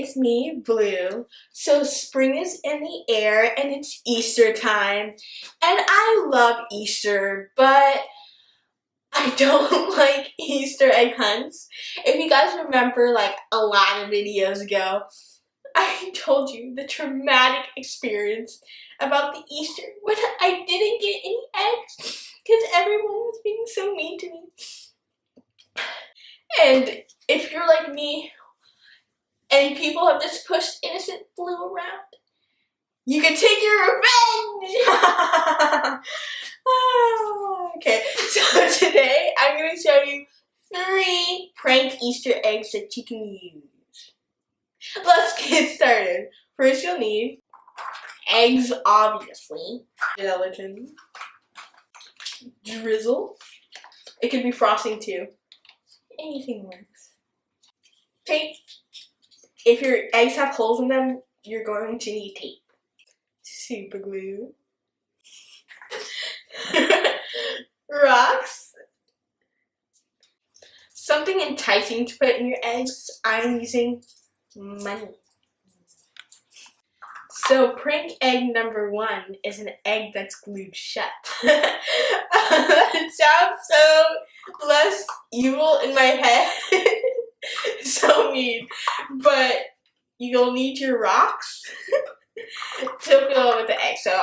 it's me, Blue. So spring is in the air and it's Easter time. And I love Easter, but I don't like Easter egg hunts. If you guys remember like a lot of videos ago, I told you the traumatic experience about the Easter when I didn't get any eggs because everyone was being so mean to me. And if you're like me and people have just pushed innocent Blue around, you can take your revenge! Okay, so today I'm going to show you 3 prank Easter eggs that you can use. Let's get started. First you'll need eggs, obviously, gelatin, drizzle, it could be frosting too, anything works. Tape. If your eggs have holes in them, you're going to need tape. Super glue. Rocks. Something enticing to put in your eggs. I'm using money. So prank egg number 1 is an egg that's glued shut. It sounds so less evil in my head. So mean. But you'll need your rocks to fill it with the egg. So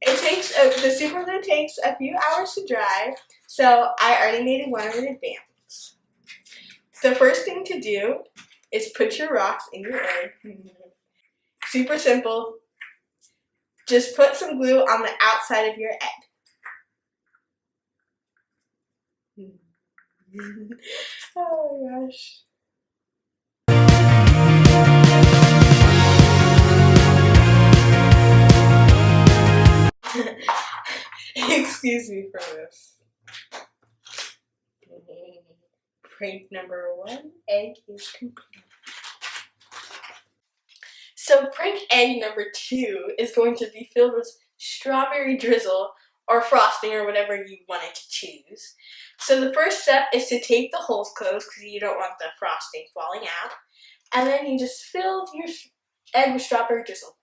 it takes the super glue takes a few hours to dry. So I already made one in advance. The first thing to do is put your rocks in your egg. Super simple. Just put some glue on the outside of your egg. Oh my gosh. Excuse me for this. Prank number 1, egg is complete. So prank egg number 2 is going to be filled with strawberry drizzle or frosting or whatever you wanted to choose. So the first step is to tape the holes closed because you don't want the frosting falling out. And then you just fill your egg with strawberry drizzle.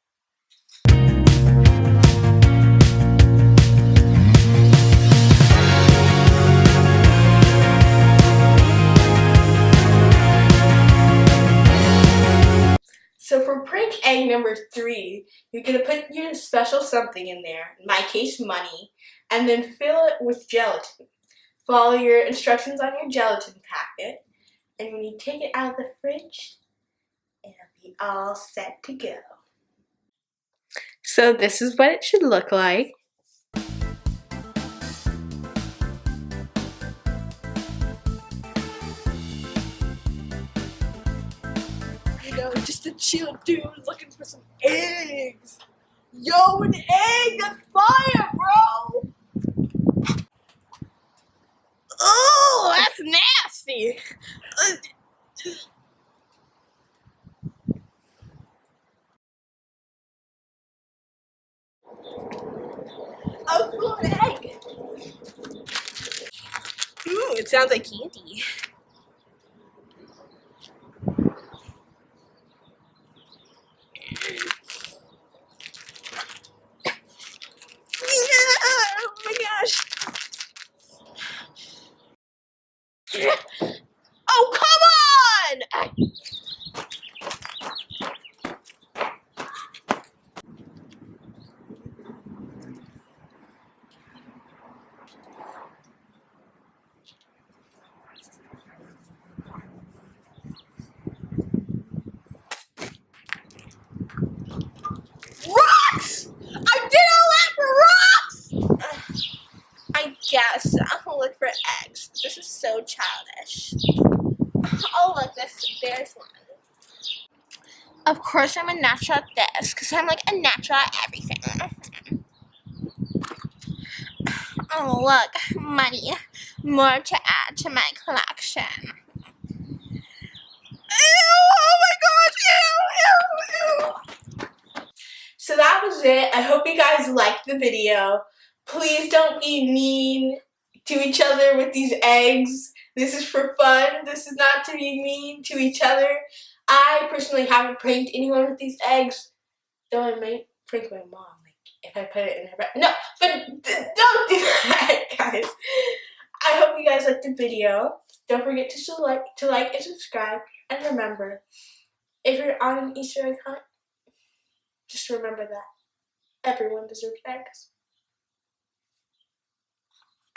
So for prank egg number 3, you're going to put your special something in there, in my case money, and then fill it with gelatin. Follow your instructions on your gelatin packet, and when you take it out of the fridge, it'll be all set to go. So this is what it should look like. Just a chill dude looking for some eggs. Yo, an egg! That's fire, bro! Oh, that's nasty! Oh, cool, an egg! Ooh, it sounds like candy. Oh my gosh. Oh, come on! Rocks! I did all that for rocks! I guess I'll look for eggs. This is so childish. Oh look, there's one. Of course I'm a natural at this, because I'm like a natural at everything. Oh look, money. More to add to my collection. Ew! Oh my gosh! Ew! Ew! Ew! So that was it. I hope you guys liked the video. Please don't be mean to each other with these eggs. This is for fun. This is not to be mean to each other. I personally haven't pranked anyone with these eggs, though I might prank my mom, like if I put it in her bed. No, but don't do that, guys. I hope you guys liked the video. Don't forget to like and subscribe. And remember, if you're on an Easter egg hunt, just remember that everyone deserves eggs.